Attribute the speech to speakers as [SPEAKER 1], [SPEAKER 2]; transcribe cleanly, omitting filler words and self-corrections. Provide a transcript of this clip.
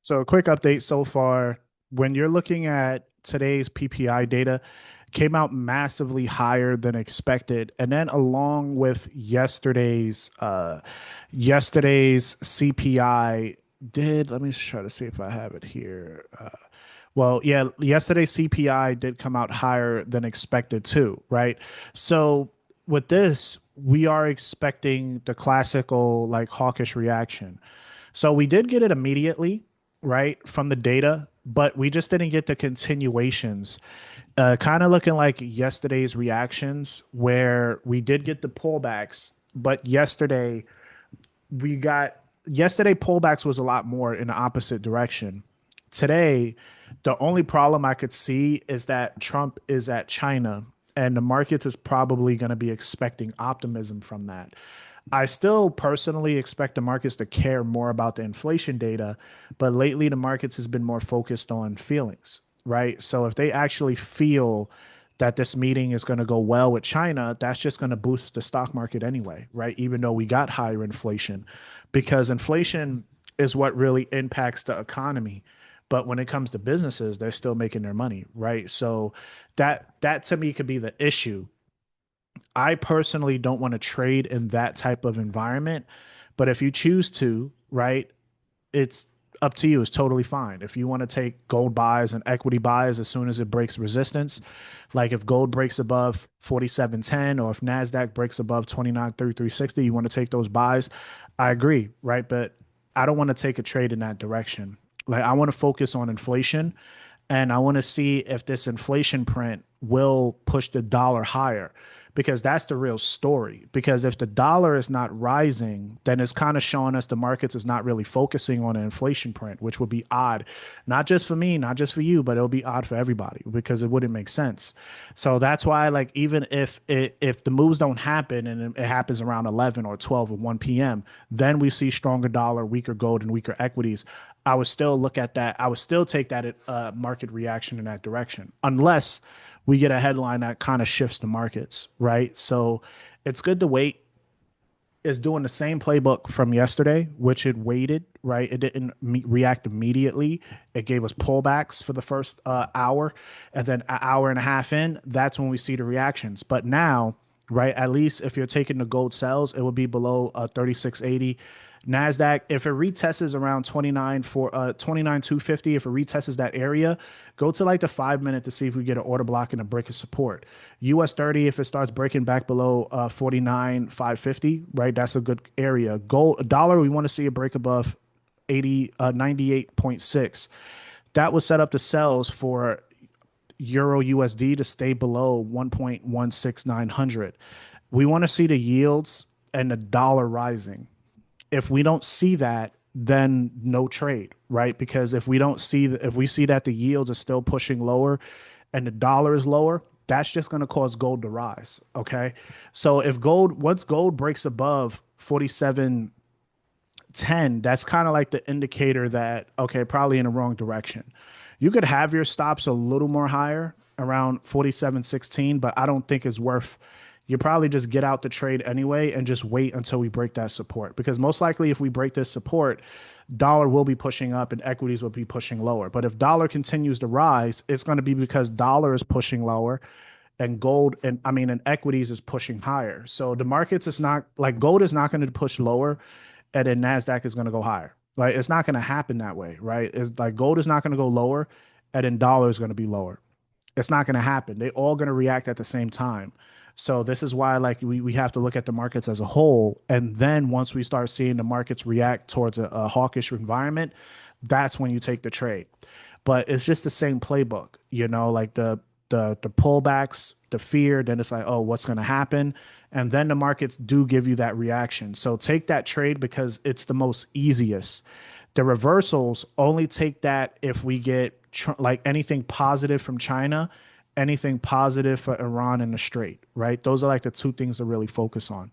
[SPEAKER 1] So a quick update so far. When you're looking at today's PPI data, came out massively higher than expected. And then along with yesterday's CPI did, let me try to see if I have it here. Well, yeah, yesterday's CPI did come out higher than expected too, right? So with this, we are expecting the classical like hawkish reaction. So we did get it immediately, right, from the data, but we just didn't get the continuations. Kind of looking like yesterday's reactions, where we did get the pullbacks, but yesterday pullbacks was a lot more in the opposite direction. Today, the only problem I could see is that Trump is at China, and the market is probably going to be expecting optimism from that. I still personally expect the markets to care more about the inflation data, but lately the markets has been more focused on feelings, right? So if they actually feel that this meeting is going to go well with China, that's just going to boost the stock market anyway, right? Even though we got higher inflation, because inflation is what really impacts the economy. But when it comes to businesses, they're still making their money, right? So that to me could be the issue. I personally don't want to trade in that type of environment, but if you choose to, right, it's up to you. It's totally fine. If you want to take gold buys and equity buys as soon as it breaks resistance, like if gold breaks above 47.10 or if Nasdaq breaks above 29.3360, you want to take those buys. I agree, right? But I don't want to take a trade in that direction. Like I want to focus on inflation and I want to see if this inflation print will push the dollar higher because that's the real story. Because if the dollar is not rising, then it's kind of showing us the markets is not really focusing on an inflation print, which would be odd, not just for me, not just for you, but it'll be odd for everybody because it wouldn't make sense. So that's why, like, even if the moves don't happen and it happens around 11 or 12 or 1 p.m., then we see stronger dollar, weaker gold, and weaker equities. I would still look at that. I would still take that market reaction in that direction, unless we get a headline that kind of shifts the markets, right? So it's good to wait. It's doing the same playbook from yesterday, which it waited, right? It didn't react immediately. It gave us pullbacks for the first hour, and then an hour and a half in, that's when we see the reactions. But now, right, at least if you're taking the gold sells, it will be below 3680. Nasdaq, if it retests around 29 250, if it retests that area, go to like the 5 minute to see if we get an order block and a break of support. US 30, if it starts breaking back below 49 550, right? That's a good area. Gold, a dollar, we want to see a break above 98.6. That was set up to sells for Euro USD to stay below 1.16900. We want to see the yields and the dollar rising. If we don't see that, then no trade, right? Because if we see that the yields are still pushing lower and the dollar is lower, that's just going to cause gold to rise. Okay. So if once gold breaks above 47.10, that's kind of like the indicator that, okay, probably in the wrong direction. You could have your stops a little more higher around 47.16, but I don't think it's worth. You probably just get out the trade anyway and just wait until we break that support. Because most likely, if we break this support, dollar will be pushing up and equities will be pushing lower. But if dollar continues to rise, it's going to be because dollar is pushing lower and gold and equities is pushing higher. So the markets is not like gold is not going to push lower and then Nasdaq is going to go higher. Like it's not going to happen that way, right? It's like gold is not going to go lower and then dollar is going to be lower. It's not going to happen. They all going to react at the same time. So this is why like we have to look at the markets as a whole. And then once we start seeing the markets react towards a hawkish environment, that's when you take the trade. But it's just the same playbook, like the pullbacks, the fear, then it's like, oh, what's going to happen? And then the markets do give you that reaction. So take that trade because it's the most easiest. The reversals only take that if we get like anything positive from China, anything positive for Iran and the Strait, right? Those are like the two things to really focus on.